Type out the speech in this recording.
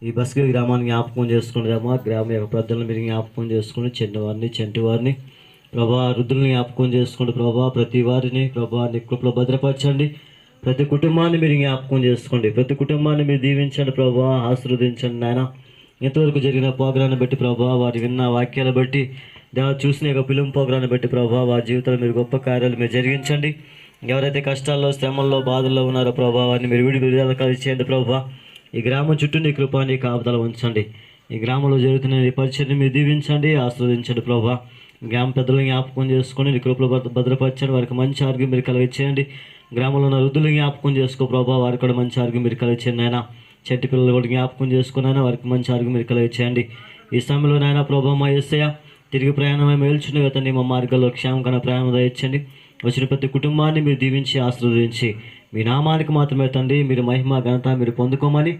ఈ బస్కి గ్రామాన్ని జ్ఞాపకం చేసుకుంటామా, గ్రామ యొక్క పెద్దలను మీరు జ్ఞాపకం చేసుకుని చిన్నవారిని చంటివారిని ప్రభా, వృద్ధుల్ని జ్ఞాపకం చేసుకోండి ప్రభా, ప్రతి వారిని ప్రభా నీ కృపలో భద్రపరచండి. ప్రతి కుటుంబాన్ని మీరు జ్ఞాపకం చేసుకోండి, ప్రతి కుటుంబాన్ని మీరు దీవించండి ప్రభా, ఆశీర్వదించండి నాయన. ఇంతవరకు జరిగిన ప్రోగ్రాన్ని బట్టి ప్రభా, వారి విన్న వాక్యాలు బట్టి దేవ చూసిన యొక్క ఫిలిం ప్రోగ్రాన్ని బట్టి ప్రభా, వారి జీవితంలో మీరు గొప్ప కార్యాలు మీరు జరిగించండి. ఎవరైతే కష్టాల్లో శ్రమల్లో బాధల్లో ఉన్నారో ప్రభా, వారిని మీరు విడుదల కలిసేయండి ప్రభా. ఈ గ్రామం చుట్టూ నీ కృప నీ కాపుదల ఉంచండి. ఈ గ్రామంలో జరుగుతున్న ఈ పరిచయని మీరు దీవించండి, ఆస్వాదించండి ప్రభా. గ్రామ పెద్దలను జ్ఞాపకం చేసుకొని నీ కృపలో భద్రపరచండి, వారికి మంచి ఆరోగ్యం మీరు కలిగించేయండి. గ్రామంలో ఉన్న వృద్ధులు జ్ఞాపకం చేసుకో ప్రభా, వారికి కూడా మంచి ఆరోగ్యం మీరు కలిగించండి ఆయన. చెట్టు పిల్లలు కూడా జ్ఞాపకం చేసుకుని వారికి మంచి ఆరోగ్యం మీరు కలిగించేయండి. ఈ సమయంలో నాయన ప్రభా మా యేసయ్య తిరిగి ప్రయాణమై మేల్చుండగా తండ్రి మా మార్గాల్లో క్షేమకర ప్రయాణం దయచండి. వచ్చిన ప్రతి కుటుంబాన్ని మీరు దీవించి ఆశీర్వదించి మీ నామానికి మాత్రమే తండ్రి మీరు మహిమ ఘనత మీరు పొందుకోమని